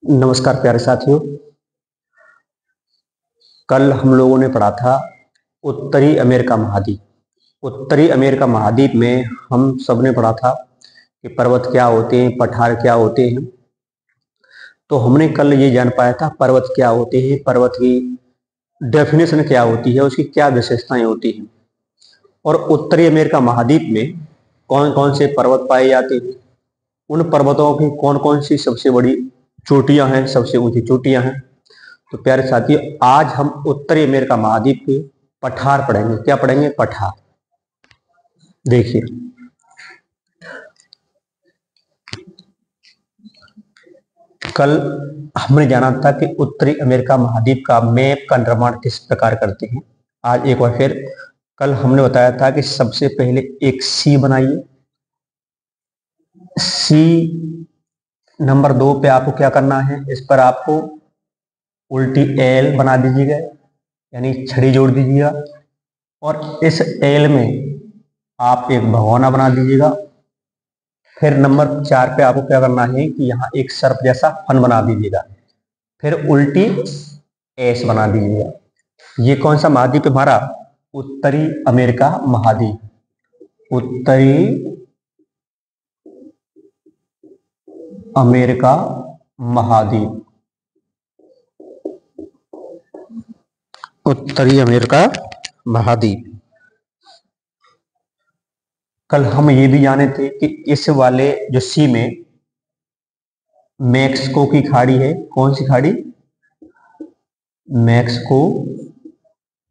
नमस्कार प्यारे साथियों। कल हम लोगों ने पढ़ा था उत्तरी अमेरिका महाद्वीप। उत्तरी अमेरिका महाद्वीप में हम सब ने पढ़ा था कि पर्वत क्या होते हैं, पठार क्या होते हैं। तो हमने कल ये जान पाया था पर्वत क्या होते हैं, पर्वत की डेफिनेशन क्या होती है, उसकी क्या विशेषताएं होती हैं, और उत्तरी अमेरिका महाद्वीप में कौन कौन से पर्वत पाए जाते हैं, उन पर्वतों की कौन कौन सी सबसे बड़ी चोटियां हैं, सबसे ऊंची चोटियां हैं। तो प्यारे साथियों, आज हम उत्तरी अमेरिका महाद्वीप के पठार पढ़ेंगे। क्या पढ़ेंगे? पठार। देखिए, कल हमने जाना था कि उत्तरी अमेरिका महाद्वीप का मैप का निर्माण किस प्रकार करते हैं। आज एक बार फिर, कल हमने बताया था कि सबसे पहले एक सी बनाइए। सी नंबर 2 पे आपको क्या करना है, इस पर आपको उल्टी एल बना दीजिएगा, यानी छड़ी जोड़ दीजिएगा, और इस एल में आप एक भगोना बना दीजिएगा। फिर नंबर 4 पे आपको क्या करना है कि यहाँ एक सर्प जैसा फन बना दीजिएगा, फिर उल्टी एस बना दीजिएगा। ये कौन सा महाद्वीप है हमारा? उत्तरी अमेरिका महाद्वीप। उत्तरी अमेरिका महाद्वीप। उत्तरी अमेरिका महाद्वीप। कल हम ये भी जाने थे कि इस वाले जो सी में मैक्सिको की खाड़ी है। कौन सी खाड़ी? मैक्सिको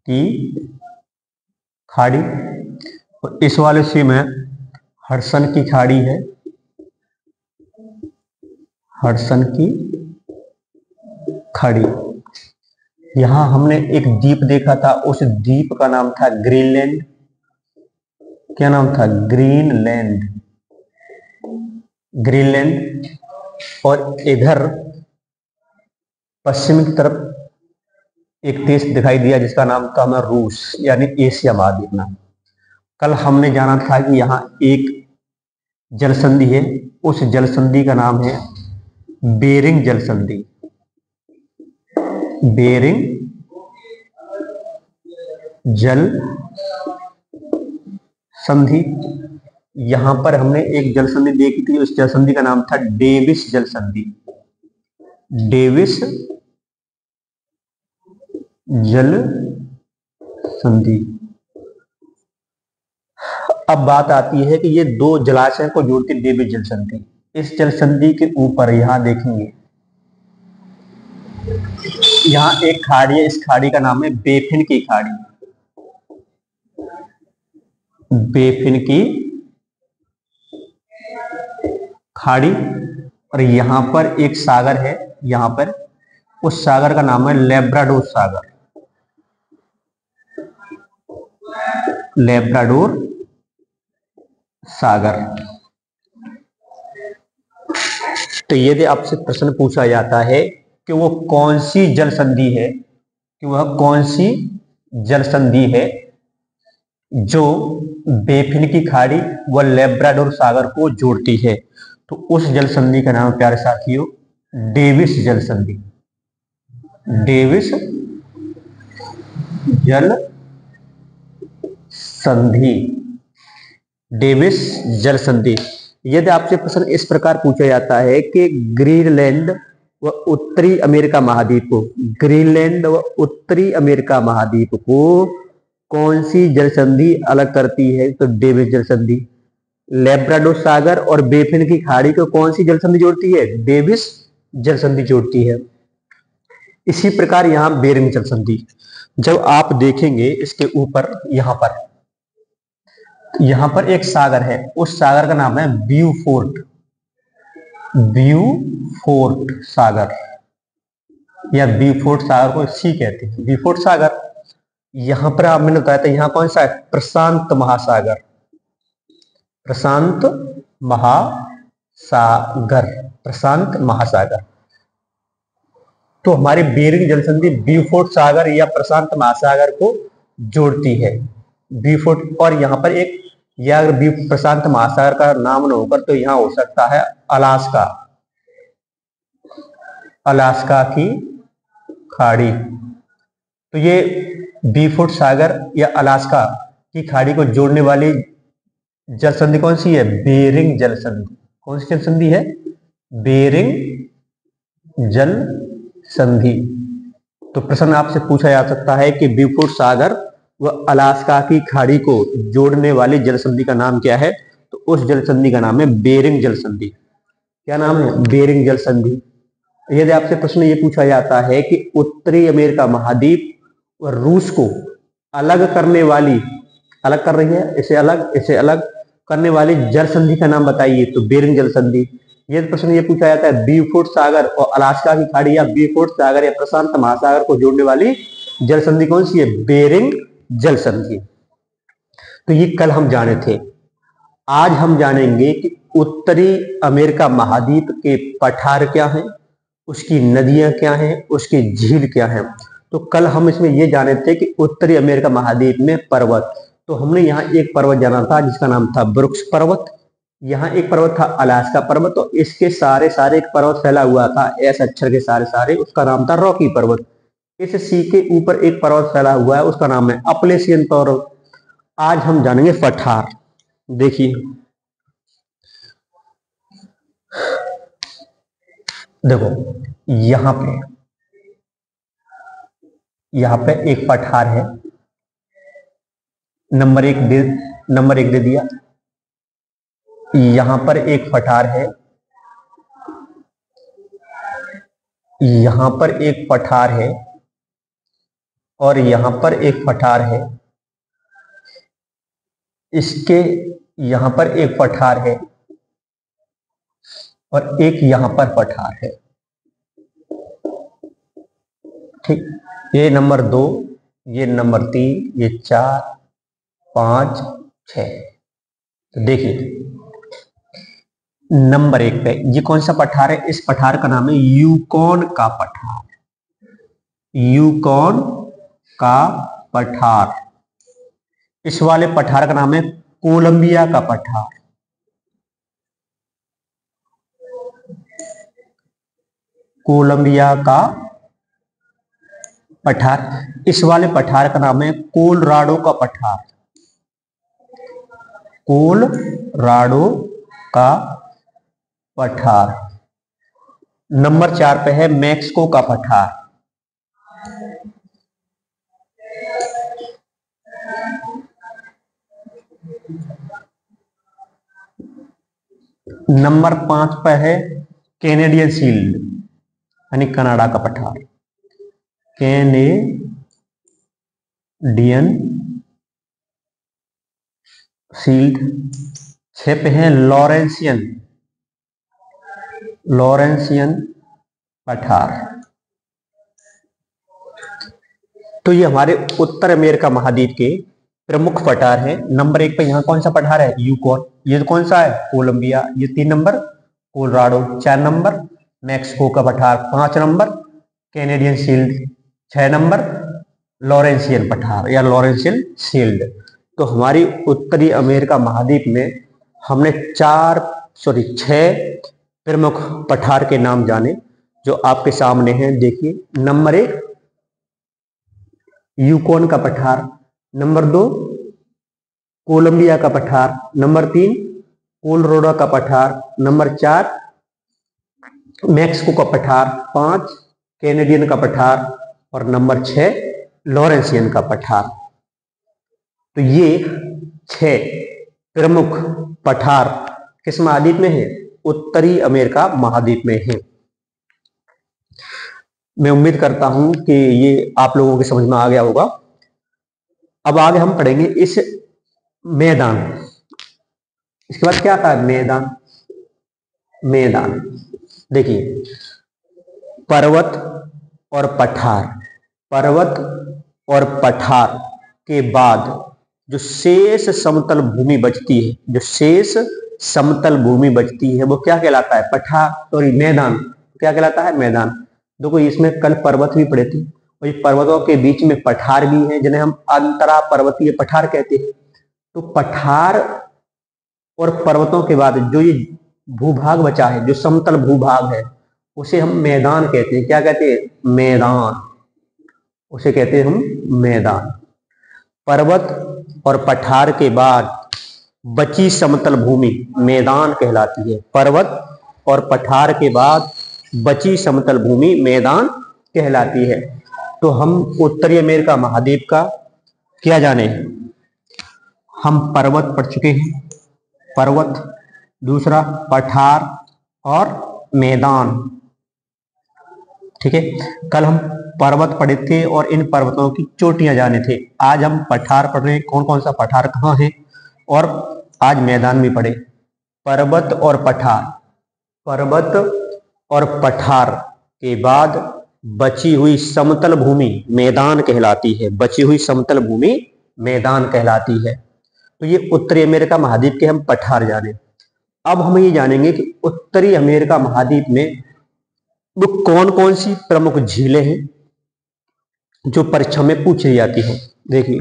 की खाड़ी। और इस वाले सी में हडसन की खाड़ी है। हडसन की खाड़ी। यहां हमने एक द्वीप देखा था, उस द्वीप का नाम था ग्रीनलैंड। क्या नाम था? ग्रीनलैंड। ग्रीनलैंड। और इधर पश्चिम की तरफ एक देश दिखाई दिया जिसका नाम था हमें रूस, यानी एशिया महाद्वीप नाम। कल हमने जाना था कि यहाँ एक जल संधि है, उस जल संधि का नाम है बेरिंग जल संधि। बेरिंग जल संधि। यहां पर हमने एक जल संधि देखी थी, उस जल संधि का नाम था डेविस जल संधि। डेविस जल संधि। अब बात आती है कि ये दो जलाशय को जोड़ती डेविस जल संधि। इस जल संधि के ऊपर यहां देखेंगे, यहां एक खाड़ी है, इस खाड़ी का नाम है बेफिन की खाड़ी। बेफिन की खाड़ी। और यहां पर एक सागर है, यहां पर उस सागर का नाम है लेब्राडोर सागर। लेब्राडोर सागर। तो यदि आपसे प्रश्न पूछा जाता है कि वो कौन सी जल संधि है, कि वह कौन सी जल संधि है जो बेफिन की खाड़ी व लेब्राडोर सागर को जोड़ती है, तो उस जल संधि का नाम प्यारे साथियों डेविस जल संधि। डेविस जल संधि। डेविस जल संधि। यदि आपसे प्रश्न इस प्रकार पूछा जाता है कि ग्रीनलैंड व उत्तरी अमेरिका महाद्वीप को, ग्रीनलैंड व उत्तरी अमेरिका महाद्वीप को कौन सी जल संधि अलग करती है, तो डेविस जल संधि। लेब्राडोर सागर और बेफिन की खाड़ी को कौन सी जल संधि जोड़ती है? डेविस जल संधि जोड़ती है। इसी प्रकार यहां बेरिंग जल संधि। जब आप देखेंगे इसके ऊपर, यहां पर एक सागर है, उस सागर का नाम है ब्यूफोर्ट। ब्यूफोर्ट सागर, या ब्यूफोर्ट सागर को सी कहते हैं, ब्यूफोर्ट सागर। यहां पर आप मैंने बताया था, यहां कौन सा है? प्रशांत महासागर। प्रशांत महासागर। प्रशांत महासागर। तो हमारी बेरिंग जल संधि ब्यूफोर्ट सागर या प्रशांत महासागर को जोड़ती है। ब्यूफोर्ट। और यहां पर एक, या अगर प्रशांत महासागर का नाम न होकर तो यहां हो सकता है अलास्का। अलास्का की खाड़ी। तो ये बीफुट सागर या अलास्का की खाड़ी को जोड़ने वाली जल संधि कौन सी है? बेरिंग जल संधि। कौन सी जल संधि है? बेरिंग जल संधि। तो प्रश्न आपसे पूछा जा सकता है कि बीफुट सागर व अलास्का की खाड़ी को जोड़ने वाली जल संधि का नाम क्या है? तो उस जल संधि का नाम है बेरिंग जल संधि। क्या नाम है? बेरिंग जल संधि। यदि आपसे प्रश्न ये पूछा जाता है कि उत्तरी अमेरिका महाद्वीप और रूस को अलग करने वाली, अलग कर रही है, इसे अलग करने वाली जल संधि का नाम बताइए, तो बेरिंग जल संधि। यदि प्रश्न ये पूछा जाता है बीफुट सागर और अलास्का की खाड़ी या बीफुट सागर या प्रशांत महासागर को जोड़ने वाली जल संधि कौन सी है? बेरिंग जल संधि। तो ये कल हम जाने थे। आज हम जानेंगे कि उत्तरी अमेरिका महाद्वीप के पठार क्या हैं, उसकी नदियां क्या हैं, उसकी झील क्या हैं। तो कल हम इसमें ये जाने थे कि उत्तरी अमेरिका महाद्वीप में पर्वत, तो हमने यहाँ एक पर्वत जाना था जिसका नाम था ब्रुक्स पर्वत। यहाँ एक पर्वत था अलास्का पर्वत। तो इसके सारे एक पर्वत फैला हुआ था एस अक्षर के सारे, उसका नाम था रॉकी पर्वत। इस सी के ऊपर एक पर्वत फैला हुआ है, उसका नाम है अपलेशियन पर्वत। आज हम जानेंगे पठार। देखिए, देखो यहाँ पे एक पठार है, नंबर एक दे दिया। यहां पर एक पठार है, यहां पर एक पठार है, और यहां पर एक पठार है। इसके यहां पर एक पठार है और एक यहां पर पठार है। ठीक, ये नंबर 2, ये नंबर 3, ये 4, 5, 6। तो देखिए नंबर 1 पे ये कौन सा पठार है? इस पठार का नाम है यूकॉन का पठार। यूकॉन का पठार। इस वाले पठार का नाम है कोलंबिया का पठार। कोलंबिया का पठार। इस वाले पठार का नाम है कोलोराडो का पठार। कोलोराडो का पठार। नंबर 4 पे है मैक्सिको का पठार। नंबर 5 पे है कैनेडियन शील्ड, यानी कनाडा का पठार। Canadian shield. 6 पे है लॉरेंसियन पठार। तो ये हमारे उत्तर अमेरिका महाद्वीप के प्रमुख पठार हैं। नंबर 1 पे यहाँ कौन सा पठार है? यूकॉन। ये कौन सा है? कोलंबिया। ये 3 नंबर कोलोराडो। 4 नंबर मैक्सिको का पठार। 5 नंबर कैनेडियन शील्ड। 6 नंबर लॉरेंसियन पठार या लॉरेंसियन शील्ड। तो हमारी उत्तरी अमेरिका महाद्वीप में हमने 6 प्रमुख पठार के नाम जाने, जो आपके सामने हैं। देखिए, नंबर 1 यूकॉन का पठार, नंबर 2 कोलंबिया का पठार, नंबर 3 कोलोराडो का पठार, नंबर 4 मैक्सिको का पठार, 5 कैनेडियन का पठार और नंबर 6 लॉरेंसियन का पठार। तो ये 6 प्रमुख पठार किस महाद्वीप में है? उत्तरी अमेरिका महाद्वीप में है। मैं उम्मीद करता हूं कि ये आप लोगों के समझ में आ गया होगा। अब आगे हम पढ़ेंगे इस मैदान। इसके बाद क्या आता है? मैदान। देखिए, पर्वत और पठार के बाद जो शेष समतल भूमि बचती है, वो क्या कहलाता है? मैदान। क्या कहलाता है? मैदान। देखो, इसमें कल पर्वत भी पढ़े थे, और ये पर्वतों के बीच में पठार भी हैं, जिन्हें हम अंतरा पर्वतीय पठार कहते हैं। तो पठार और पर्वतों के बाद जो ये भूभाग बचा है, जो समतल भूभाग है, उसे हम मैदान कहते हैं। क्या कहते हैं? मैदान, उसे कहते हैं हम मैदान। पर्वत और पठार के बाद बची समतल भूमि मैदान कहलाती है। पर्वत और पठार के बाद बची समतल भूमि मैदान कहलाती है। तो हम उत्तरी अमेरिका महाद्वीप का क्या जाने? हम पर्वत पढ़ चुके हैं, पर्वत, दूसरा पठार और मैदान। ठीक है, कल हम पर्वत पढ़े थे और इन पर्वतों की चोटियां जाने थे। आज हम पठार पढ़ रहे हैं, कौन कौन सा पठार कहाँ है, और आज मैदान भी पढ़े। पर्वत और पठार, पर्वत और पठार के बाद बची हुई समतल भूमि मैदान कहलाती है। बची हुई समतल भूमि मैदान कहलाती है। तो ये उत्तरी अमेरिका महाद्वीप के हम पठार जाने। अब हम ये जानेंगे कि उत्तरी अमेरिका महाद्वीप में वो कौन कौन सी प्रमुख झीलें हैं जो परीक्षा में पूछी जाती है। देखिए,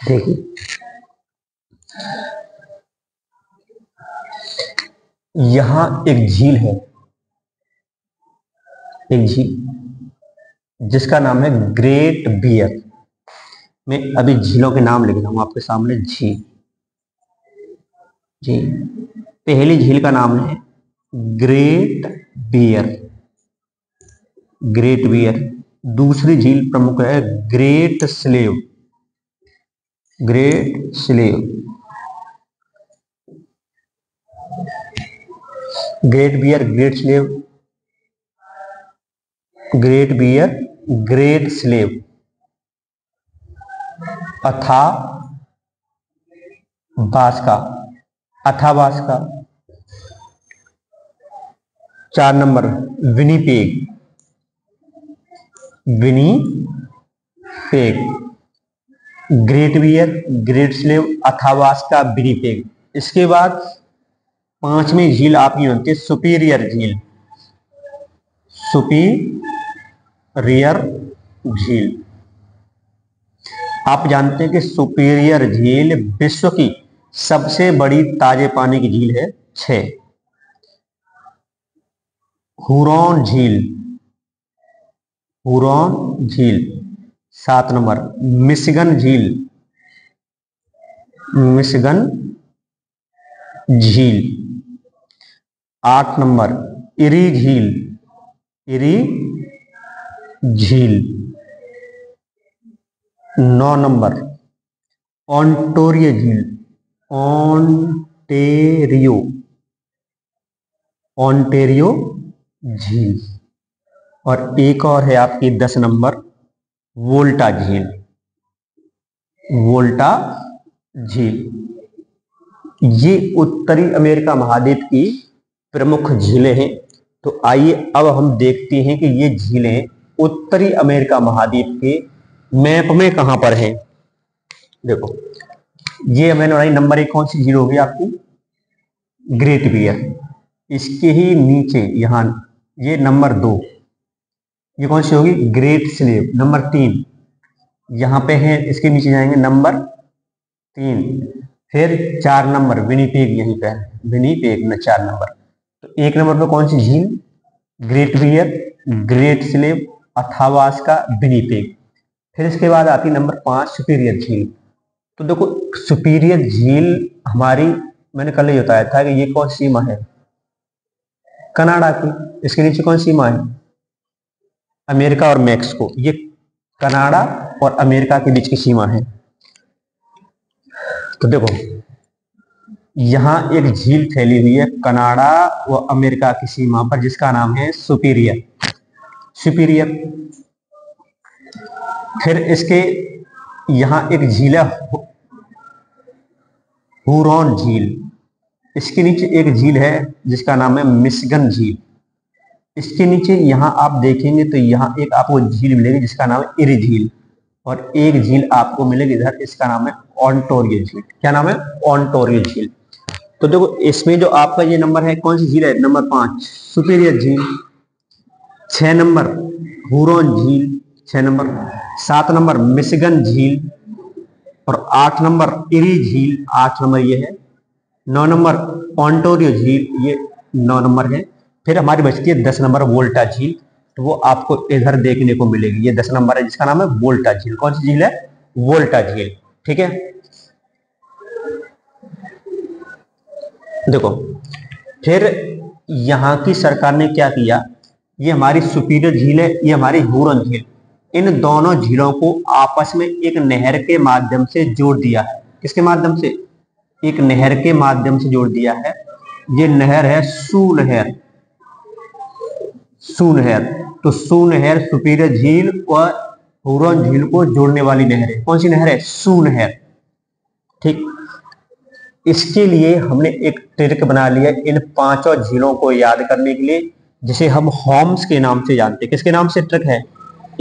देखिए यहां एक झील है, एक झील जिसका नाम है ग्रेट बियर। मैं अभी झीलों के नाम लिख रहा हूं आपके सामने। झील, जी, पहली झील का नाम है ग्रेट बियर, ग्रेट बियर। दूसरी झील प्रमुख है Great Slave, Great Slave. Great Bear, Great Slave, Great Bear, Great Slave, Athabasca, Athabasca. 4 number Winnipeg, Winnipeg. Great Bear, Great Slave, Athabasca, Winnipeg. इसके बाद 5वीं झील आपकी होती है सुपीरियर झील, सुपीरियर झील। आप जानते हैं कि सुपीरियर झील विश्व की सबसे बड़ी ताजे पानी की झील है। 6 हुरॉन झील, हुरॉन झील। 7 नंबर मिशिगन झील, मिशिगन झील। 8 नंबर इरी झील, इरी झील। 9 नंबर ओंटारियो झील, ओंटेरियो, ओंटेरियो झील। और एक और है आपकी 10 नंबर वोल्टा झील, वोल्टा झील। ये उत्तरी अमेरिका महाद्वीप की प्रमुख झीलें हैं। तो आइए अब हम देखते हैं कि ये झीलें उत्तरी अमेरिका महाद्वीप के मैप में कहां पर हैं। देखो, ये मैंने बनाई नंबर 1 कौन सी झील होगी आपकी? Great Bear. इसके ही नीचे यहां ये नंबर 2, ये कौन सी होगी? Great Slave. नंबर 3 यहां पे है, इसके नीचे जाएंगे नंबर 3। फिर 4 नंबर विनीपेग, यहीं पे है विनीपेग में 4 नंबर। तो 1 नंबर पे कौन सी झील? Great Bear, Great Slave, Athabasca, Winnipeg. फिर इसके बाद आती नंबर 5 सुपीरियर झील। तो देखो, सुपीरियर झील हमारी, मैंने कल ही बताया था कि ये कौन सीमा है? कनाडा की। इसके नीचे कौन सीमा है? अमेरिका और मैक्सिको। ये कनाडा और अमेरिका के बीच की सीमा है। तो देखो, यहां एक झील फैली हुई है कनाडा व अमेरिका की सीमा पर, जिसका नाम है सुपीरियर, सुपीरियर। फिर इसके यहां एक झील है हुरॉन झील। इसके नीचे एक झील है जिसका नाम है मिशिगन झील। इसके नीचे यहां आप देखेंगे तो यहां एक आपको झील मिलेगी जिसका नाम है इरी झील। और एक झील आपको मिलेगी इधर, इसका नाम है ओंटारियो झील। क्या नाम है? ओंटारियो झील। तो देखो इसमें जो आपका ये नंबर है, कौन सी झील है? नंबर 5 सुपीरियर झील, 6 नंबर हुरॉन झील, 6 नंबर, 7 नंबर मिशिगन झील, और 8 नंबर इरी झील, 8 नंबर ये है, 9 नंबर ओंटारियो झील, ये 9 नंबर है। फिर हमारी बचती है 10 नंबर वोल्टा झील, तो वो आपको इधर देखने को मिलेगी, ये 10 नंबर है जिसका नाम है वोल्टा झील। कौन सी झील है? वोल्टा झील। ठीक है, देखो फिर यहाँ की सरकार ने क्या किया, ये हमारी सुपीरियर झील है, ये हमारी हुरॉन झील, इन दोनों झीलों को आपस में एक नहर के माध्यम से जोड़ दिया है। किसके माध्यम से? एक नहर के माध्यम से जोड़ दिया है। ये नहर है सू नहर, सू नहर। तो सू नहर सुपीरियर झील और हुरॉन झील को जोड़ने वाली नहर है। कौन सी नहर है? सू नहर। ठीक, इसके लिए हमने एक ट्रिक बना लिया इन पांचों झीलों को याद करने के लिए, जिसे हम होम्स के नाम से जानते हैं। किसके नाम से ट्रिक है?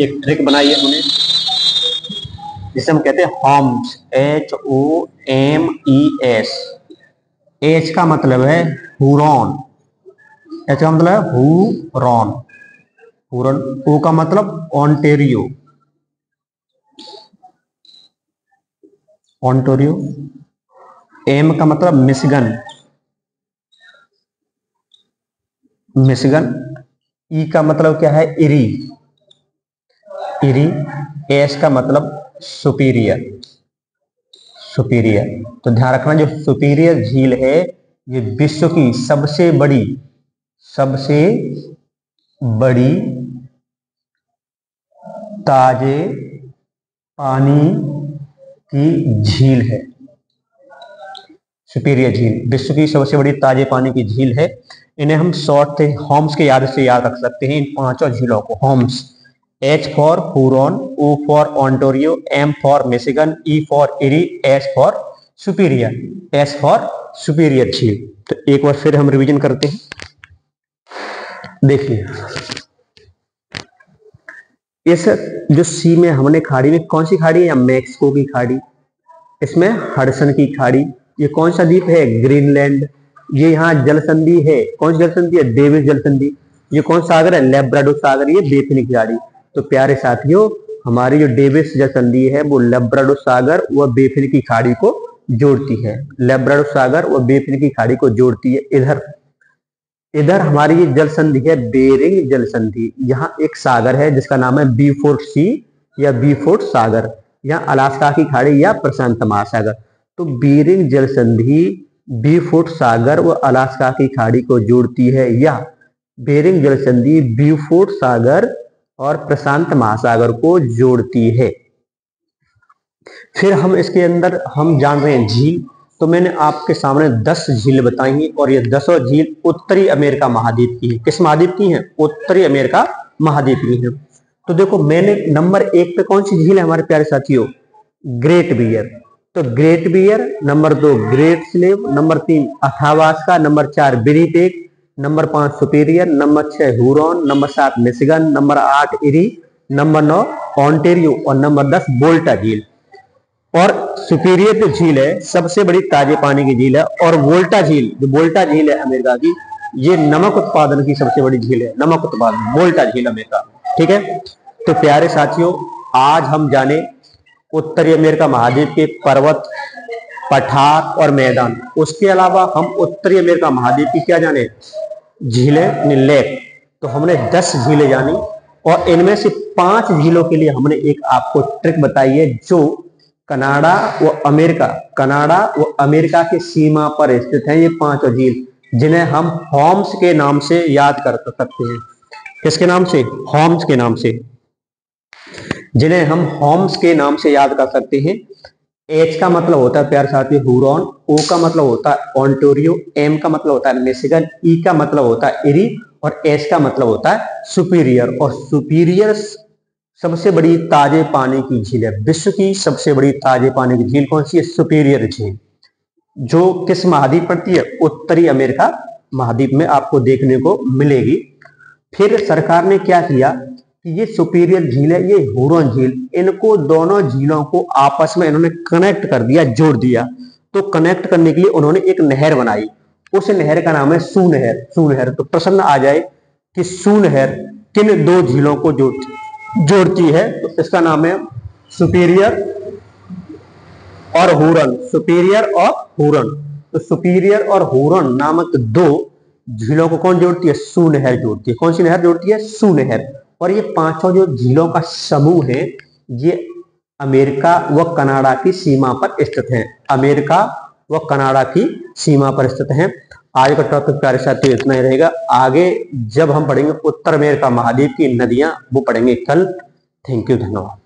एक ट्रिक बनाई है हमने जिसे हम कहते हैं होम्स, HOMES। एच का मतलब है हुरॉन, एच का मतलब है हुरॉन, हुरॉन। ओ का मतलब ओंटारियो, ओंटारियो। एम का मतलब मिशिगन, मिशिगन। ई का मतलब क्या है? इरी, इरी। एस का मतलब सुपीरियर, सुपीरियर। तो ध्यान रखना जो सुपीरियर झील है ये विश्व की सबसे बड़ी, सबसे बड़ी ताजे पानी की झील है। सुपीरियर झील विश्व की सबसे बड़ी ताजे पानी की झील है। इन्हें हम शॉर्ट से होम्स के याद से याद रख सकते हैं, इन पांचों झीलों को। Homes, H for Huron, O for Ontario, M for Michigan, E for Erie, S for Superior, S for Superior झील। तो एक बार फिर हम रिवीजन करते हैं। देखिए इस जो सी में हमने खाड़ी में, कौन सी खाड़ी है? या मैक्सिको की खाड़ी, इसमें हडसन की खाड़ी। ये कौन सा द्वीप है? ग्रीनलैंड। ये यहाँ जल संधि है, कौन सी जल संधि है? डेविस जल संधि। ये कौन सागर है? लेब्राडोर सागर। ये बेफिन की खाड़ी। तो प्यारे साथियों, हमारी जो डेविस जल संधि है वो लेब्राडोर सागर व बेफिन की खाड़ी को जोड़ती है। लेब्राडोर सागर व बेफिन की खाड़ी को जोड़ती है। इधर इधर हमारी ये जल संधि है बेरिंग जल संधि। यहाँ एक सागर है जिसका नाम है बीफोर्ट सी या बीफोर्ट सागर। यहाँ अलास्का की खाड़ी या प्रशांत महासागर। तो बेरिंग जल संधि बीफोर्ट सागर व अलास्का की खाड़ी को जोड़ती है, या बेरिंग जल संधि बीफोर्ट सागर और प्रशांत महासागर को जोड़ती है। फिर हम इसके अंदर हम जान रहे हैं झील। तो मैंने आपके सामने 10 झील बताई हैं और ये 10 झील उत्तरी अमेरिका महाद्वीप की है। किस महाद्वीप की हैं? उत्तरी अमेरिका महाद्वीप की है। तो देखो मैंने नंबर 1 पे कौन सी झील है हमारे प्यारे साथियों? Great Bear. तो Great Bear, number 2 Great Slave, number 3 Athabasca, number 4 Winnipeg, number 5 Superior, number 6 Huron, number 7 Michigan, number 8 Erie, number 9 Ontario और नंबर 10 वोल्टा झील। और सुपीरियर जो झील है सबसे बड़ी ताजे पानी की झील है, और वोल्टा झील, जो वोल्टा झील है अमेरिका की, ये नमक उत्पादन की सबसे बड़ी झील है। नमक उत्पादन वोल्टा झील अमेरिका। ठीक है, तो प्यारे साथियों आज हम जाने उत्तरी अमेरिका महाद्वीप के पर्वत, पठार और मैदान। उसके अलावा हम उत्तरी अमेरिका महाद्वीप की क्या जाने? झीलें, लेक। तो हमने 10 झीलें जानी और इनमें से 5 झीलों के लिए हमने एक आपको ट्रिक बताई है जो कनाडा व अमेरिका, कनाडा व अमेरिका की सीमा पर स्थित है। ये 5 झील जिन्हें हम होम्स के नाम से याद कर सकते हैं। किसके नाम से? होम्स के नाम से, जिन्हें हम होम्स के नाम से याद कर सकते हैं। एच का मतलब होता है प्यारे साथी हुरॉन, ओ का मतलब होता है ओंटारियो, एम का मतलब होता है मिशिगन, ई का मतलब होता है इरी और एस का मतलब होता है सुपीरियर। और सुपीरियर सबसे बड़ी ताजे पानी की झील है। विश्व की सबसे बड़ी ताजे पानी की झील कौन सी है? सुपीरियर झील, जो किस महाद्वीप पड़ती है? उत्तरी अमेरिका महाद्वीप में आपको देखने को मिलेगी। फिर सरकार ने क्या किया, कि ये सुपीरियर झील है, ये हुरॉन झील, इनको दोनों झीलों को आपस में इन्होंने कनेक्ट कर दिया, जोड़ दिया। तो कनेक्ट करने के लिए उन्होंने एक नहर बनाई, उस नहर का नाम है सू नहर। सू नहर, तो प्रश्न आ जाए कि सू नहर किन दो झीलों को जोड़ती है, तो इसका नाम है सुपीरियर और हुरॉन। सुपीरियर और हुरॉन, तो सुपीरियर और हुरॉन नामक दो झीलों को कौन जोड़ती है? सू नहर जोड़ती है। कौन सी नहर जोड़ती है? सू नहर। और ये पांचों जो झीलों का समूह है, ये अमेरिका व कनाडा की सीमा पर स्थित हैं। अमेरिका व कनाडा की सीमा पर स्थित हैं। आज का टॉपिक प्यारे साथियों इतना ही रहेगा। आगे जब हम पढ़ेंगे उत्तर अमेरिका महाद्वीप की नदियां, वो पढ़ेंगे कल। थैंक यू, धन्यवाद।